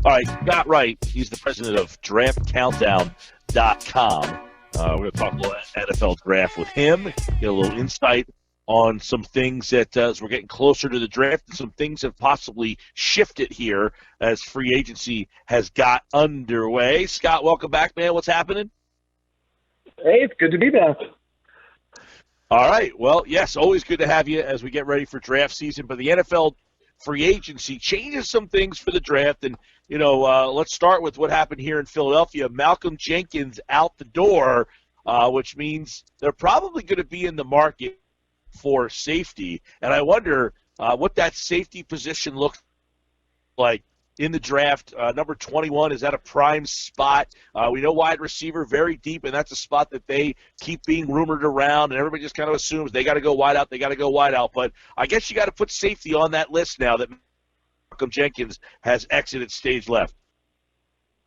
All right, Scott Wright, he's the president of DraftCountdown.com. We're going to talk a little NFL draft with him, get a little insight on some things that as we're getting closer to the draft, and some things have possibly shifted here as free agency has got underway. Scott, welcome back, man. What's happening? Hey, it's good to be back. All right. Well, yes, always good to have you as we get ready for draft season. But the NFL free agency changes some things for the draft. And, let's start with what happened here in Philadelphia. Malcolm Jenkins out the door, which means they're probably going to be in the market for safety. And I wonder what that safety position looks like in the draft. Number 21, is that a prime spot? We know wide receiver very deep, and that's a spot that they keep being rumored around, and everybody just kind of assumes they got to go wide out, But I guess you got to put safety on that list now that Malcolm Jenkins has exited stage left.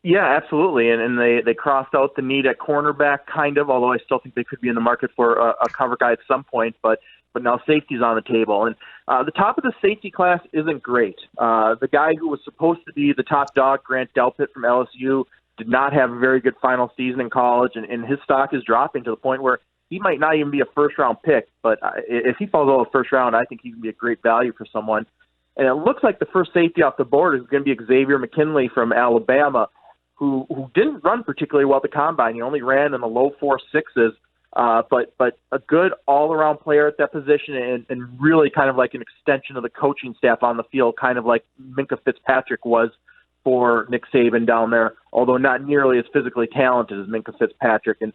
Yeah, absolutely. And they crossed out the need at cornerback, kind of, although I still think they could be in the market for a cover guy at some point. But now safety's on the table. And the top of the safety class isn't great. The guy who was supposed to be the top dog, Grant Delpit from LSU, did not have a very good final season in college, and his stock is dropping to the point where he might not even be a first-round pick. But if he falls out of the first round, I think he can be a great value for someone. And it looks like the first safety off the board is going to be Xavier McKinley from Alabama, who didn't run particularly well at the combine. He only ran in the low 4.6s, but a good all-around player at that position and really kind of like an extension of the coaching staff on the field, kind of like Minkah Fitzpatrick was for Nick Saban down there, although not nearly as physically talented as Minkah Fitzpatrick. And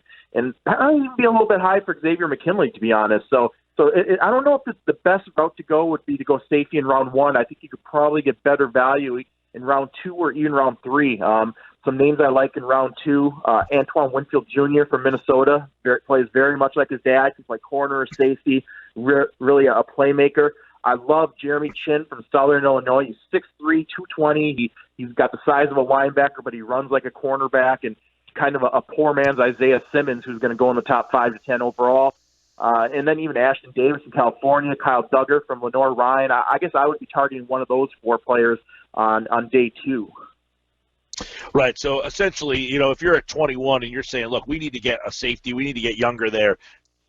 I'd even be a little bit high for Xavier McKinley, to be honest. So I don't know if the best route to go would be to go safety in round one. I think you could probably get better value in round two or even round three. Some names I like in round two, Antoine Winfield Jr. from Minnesota, plays very much like his dad. He's like corner or safety, really a playmaker. I love Jeremy Chin from Southern Illinois. He's 6'3", 220. He's got the size of a linebacker, but he runs like a cornerback, and kind of a poor man's Isaiah Simmons, who's going to go in the top 5 to 10 overall. And then even Ashton Davis from California, Kyle Duggar from Lenore Ryan. I guess I would be targeting one of those 4 players on day 2. Right. So essentially, if you're at 21 and you're saying, look, we need to get a safety, we need to get younger there,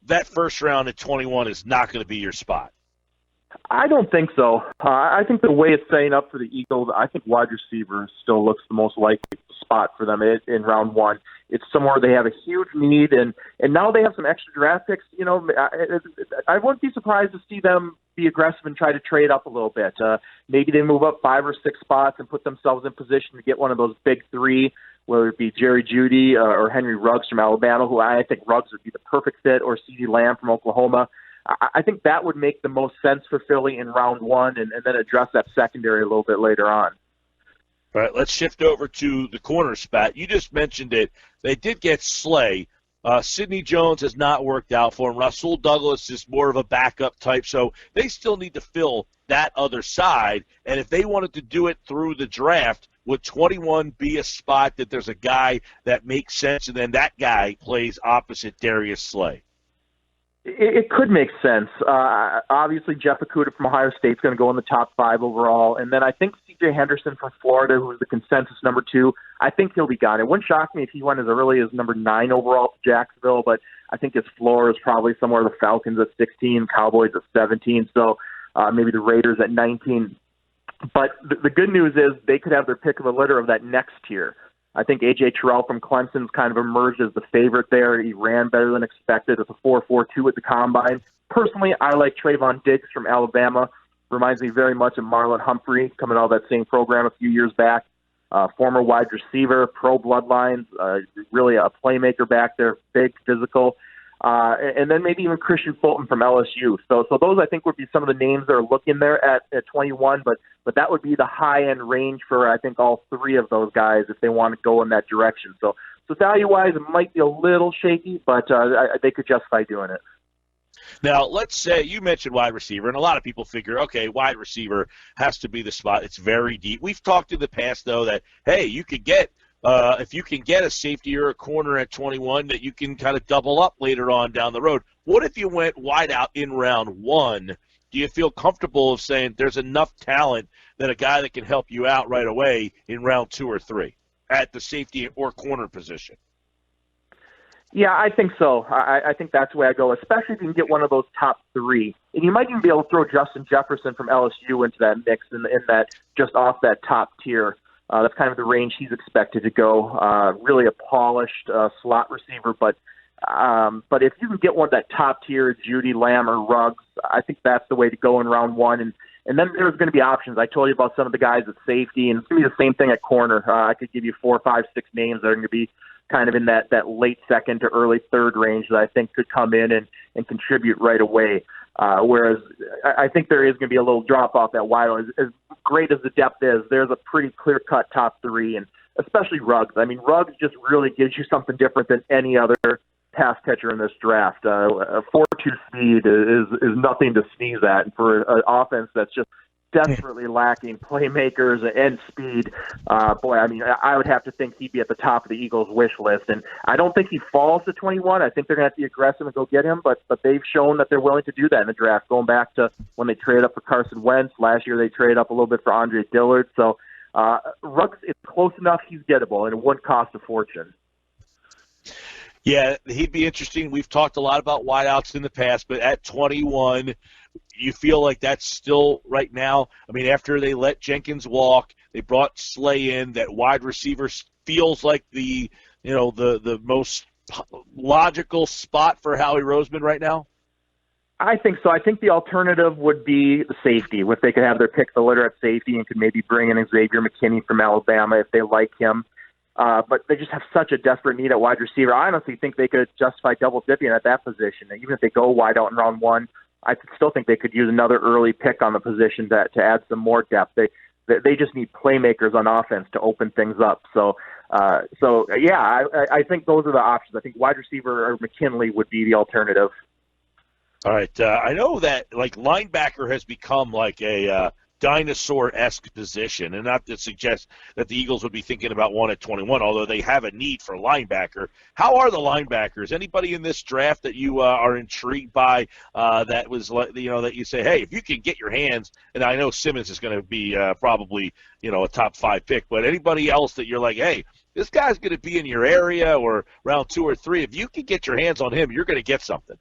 that first round at 21 is not going to be your spot. I don't think so. I think the way it's setting up for the Eagles, I think wide receiver still looks the most likely spot for them in round one. It's somewhere they have a huge need, and now they have some extra draft picks. I wouldn't be surprised to see them be aggressive and try to trade up a little bit. Maybe they move up 5 or 6 spots and put themselves in position to get one of those big 3, whether it be Jerry Jeudy or Henry Ruggs from Alabama, who I think Ruggs would be the perfect fit, or CeeDee Lamb from Oklahoma. I think that would make the most sense for Philly in round one, and then address that secondary a little bit later on. All right, let's shift over to the corner spot. You just mentioned it. They did get Slay. Sidney Jones has not worked out for him. Rasul Douglas is more of a backup type, so they still need to fill that other side. And if they wanted to do it through the draft, would 21 be a spot that there's a guy that makes sense, and then that guy plays opposite Darius Slay? It could make sense. Obviously, Jeff Okudah from Ohio State is going to go in the top 5 overall. And then I think C.J. Henderson from Florida, who's the consensus number 2, I think he'll be gone. It wouldn't shock me if he went as early as number 9 overall to Jacksonville, but I think his floor is probably somewhere the Falcons at 16, Cowboys at 17, so maybe the Raiders at 19. But the good news is they could have their pick of the litter of that next tier. I think A.J. Terrell from Clemson's kind of emerged as the favorite there. He ran better than expected at the 4.42 at the combine. Personally, I like Trayvon Diggs from Alabama. Reminds me very much of Marlon Humphrey, coming out of that same program a few years back. Former wide receiver, pro bloodlines, really a playmaker back there, big, physical. And then maybe even Christian Fulton from LSU. So those, I think, would be some of the names that are looking there at 21, but that would be the high-end range for, I think, all 3 of those guys if they want to go in that direction. So value-wise, it might be a little shaky, but they could justify doing it. Now, let's say you mentioned wide receiver, and a lot of people figure, okay, wide receiver has to be the spot. It's very deep. We've talked in the past, though, that, hey, you could get if you can get a safety or a corner at 21, that you can kind of double up later on down the road. What if you went wide out in round 1 do you feel comfortable of saying there's enough talent that a guy that can help you out right away in round 2 or 3 at the safety or corner position? Yeah, I think so. I think that's the way I go, especially if you can get one of those top 3. And you might even be able to throw Justin Jefferson from LSU into that mix in that just off that top tier. That's kind of the range he's expected to go. Really a polished slot receiver, but if you can get one of that top tier, Judy, Lamb, or Ruggs, I think that's the way to go in round 1. And then there's going to be options. I told you about some of the guys at safety, and it's going to be the same thing at corner. I could give you 4, 5, 6 names that are going to be kind of in that late second to early third range that I think could come in and contribute right away. Whereas I think there is going to be a little drop-off at wide. As great as the depth is, there's a pretty clear-cut top 3, and especially Ruggs. I mean, Ruggs just really gives you something different than any other pass catcher in this draft. A 4.2 speed is nothing to sneeze at, and for an offense that's just desperately lacking playmakers and speed, boy, I mean, I would have to think he'd be at the top of the Eagles' wish list. And I don't think he falls to 21. I think they're going to have to be aggressive and go get him, but they've shown that they're willing to do that in the draft, going back to when they traded up for Carson Wentz. Last year they traded up a little bit for Andre Dillard. So Ruggs is close enough he's gettable, and it wouldn't cost a fortune. Yeah, he'd be interesting. We've talked a lot about wideouts in the past, but at 21, you feel like that's still right now. I mean, after they let Jenkins walk, they brought Slay in. That wide receiver feels like the most logical spot for Howie Roseman right now. I think so. I think the alternative would be the safety, if they could have their pick the litter at safety and could maybe bring in Xavier McKinney from Alabama if they like him. But they just have such a desperate need at wide receiver. I honestly think they could justify double dipping at that position. And even if they go wide out in round 1, I still think they could use another early pick on the position to add some more depth. They just need playmakers on offense to open things up. So yeah, I think those are the options. I think wide receiver or McKinley would be the alternative. All right. I know that like linebacker has become like a dinosaur-esque position, and not to suggest that the Eagles would be thinking about one at 21, although they have a need for linebacker. How are the linebackers? Anybody in this draft that you are intrigued by that was, that you say, hey, if you can get your hands, and I know Simmons is going to be probably, a top 5 pick, but anybody else that you're like, hey, this guy's going to be in your area or round 2 or 3, if you can get your hands on him, you're going to get something.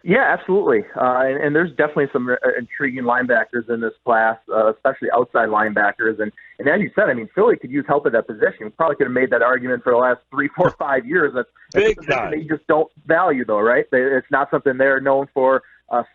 Yeah, absolutely. And there's definitely some intriguing linebackers in this class, especially outside linebackers. And as you said, I mean, Philly could use help at that position. We probably could have made that argument for the last 3, 4, 5 years. That's big something they just don't value, though, right? It's not something they're known for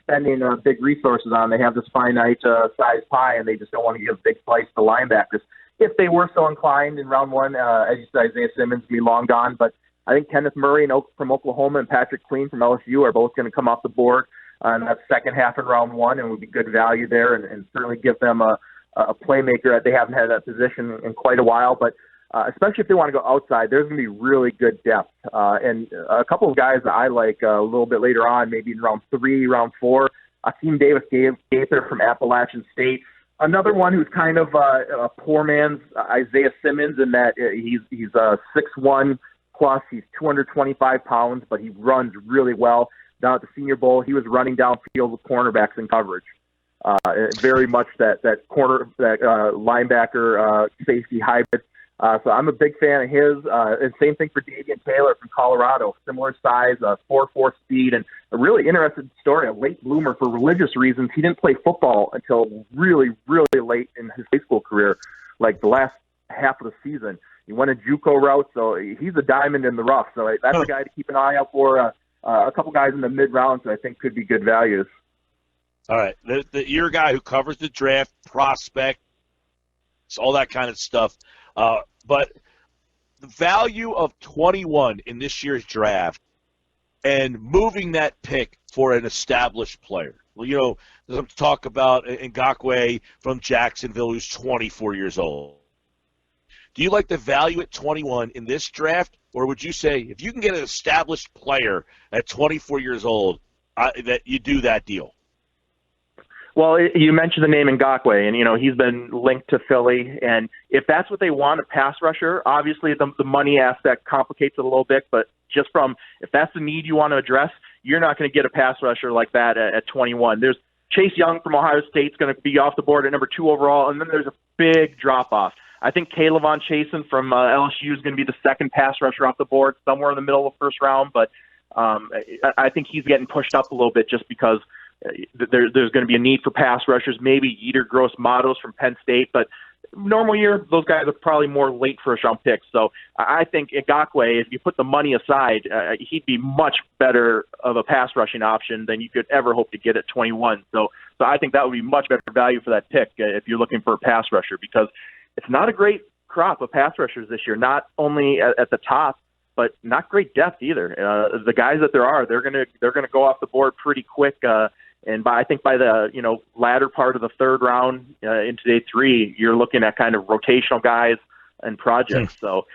spending big resources on. They have this finite size pie, and they just don't want to give a big slice to linebackers. If they were so inclined in round 1, as you said, Isaiah Simmons would be long gone, but I think Kenneth Murray from Oklahoma and Patrick Queen from LSU are both going to come off the board in that second half in round 1, and would be good value there, and certainly give them a playmaker that they haven't had that position in quite a while. But especially if they want to go outside, there's going to be really good depth. And a couple of guys that I like a little bit later on, maybe in round 3, round 4, Akeem Davis-Gaither from Appalachian State. Another one who's kind of a poor man's Isaiah Simmons in that he's 6'1", plus he's 225 pounds, but he runs really well. Down at the Senior Bowl, he was running downfield with cornerbacks in coverage. Very much that linebacker safety hybrid. So I'm a big fan of his. And same thing for Davian Taylor from Colorado. Similar size, 4.4 speed, and a really interesting story. A late bloomer for religious reasons. He didn't play football until really, really late in his high school career, like the last half of the season. He went a JUCO route, so he's a diamond in the rough. So that's a guy to keep an eye out for. A couple guys in the mid-rounds that I think could be good values. All right. You're a guy who covers the draft, prospect, all that kind of stuff. But the value of 21 in this year's draft and moving that pick for an established player. Well, there's talk about Ngakoue from Jacksonville who's 24 years old. Do you like the value at 21 in this draft, or would you say if you can get an established player at 24 years old, that you do that deal? Well, you mentioned the name Ngakoue, and, he's been linked to Philly. And if that's what they want, a pass rusher, obviously the money aspect complicates it a little bit. But just if that's the need you want to address, you're not going to get a pass rusher like that at 21. There's Chase Young from Ohio State is going to be off the board at number 2 overall, and then there's a big drop-off. I think Kayvon Chasen from LSU is going to be the second pass rusher off the board, somewhere in the middle of the first round, but I think he's getting pushed up a little bit just because there's going to be a need for pass rushers, maybe Yetur Gross-Matos from Penn State, but normal year, those guys are probably more late first-round picks. So I think Ngakoue, if you put the money aside, he'd be much better of a pass rushing option than you could ever hope to get at 21. So I think that would be much better value for that pick if you're looking for a pass rusher, because it's not a great crop of pass rushers this year, not only at the top, but not great depth either. The guys that there are, they're gonna go off the board pretty quick. And I think by the latter part of the third round into day 3, you're looking at kind of rotational guys and projects. So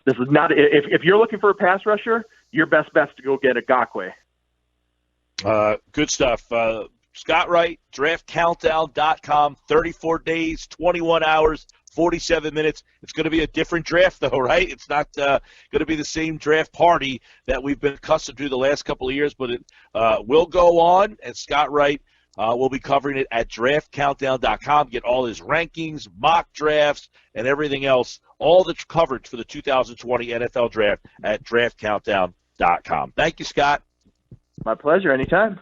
this is not if you're looking for a pass rusher, your best bet's to go get a Ngakoue. Good stuff. Scott Wright, draftcountdown.com, 34 days, 21 hours, 47 minutes. It's going to be a different draft, though, right? It's not going to be the same draft party that we've been accustomed to the last couple of years, but it will go on, and Scott Wright will be covering it at draftcountdown.com. Get all his rankings, mock drafts, and everything else, all the coverage for the 2020 NFL Draft at draftcountdown.com. Thank you, Scott. My pleasure. Anytime.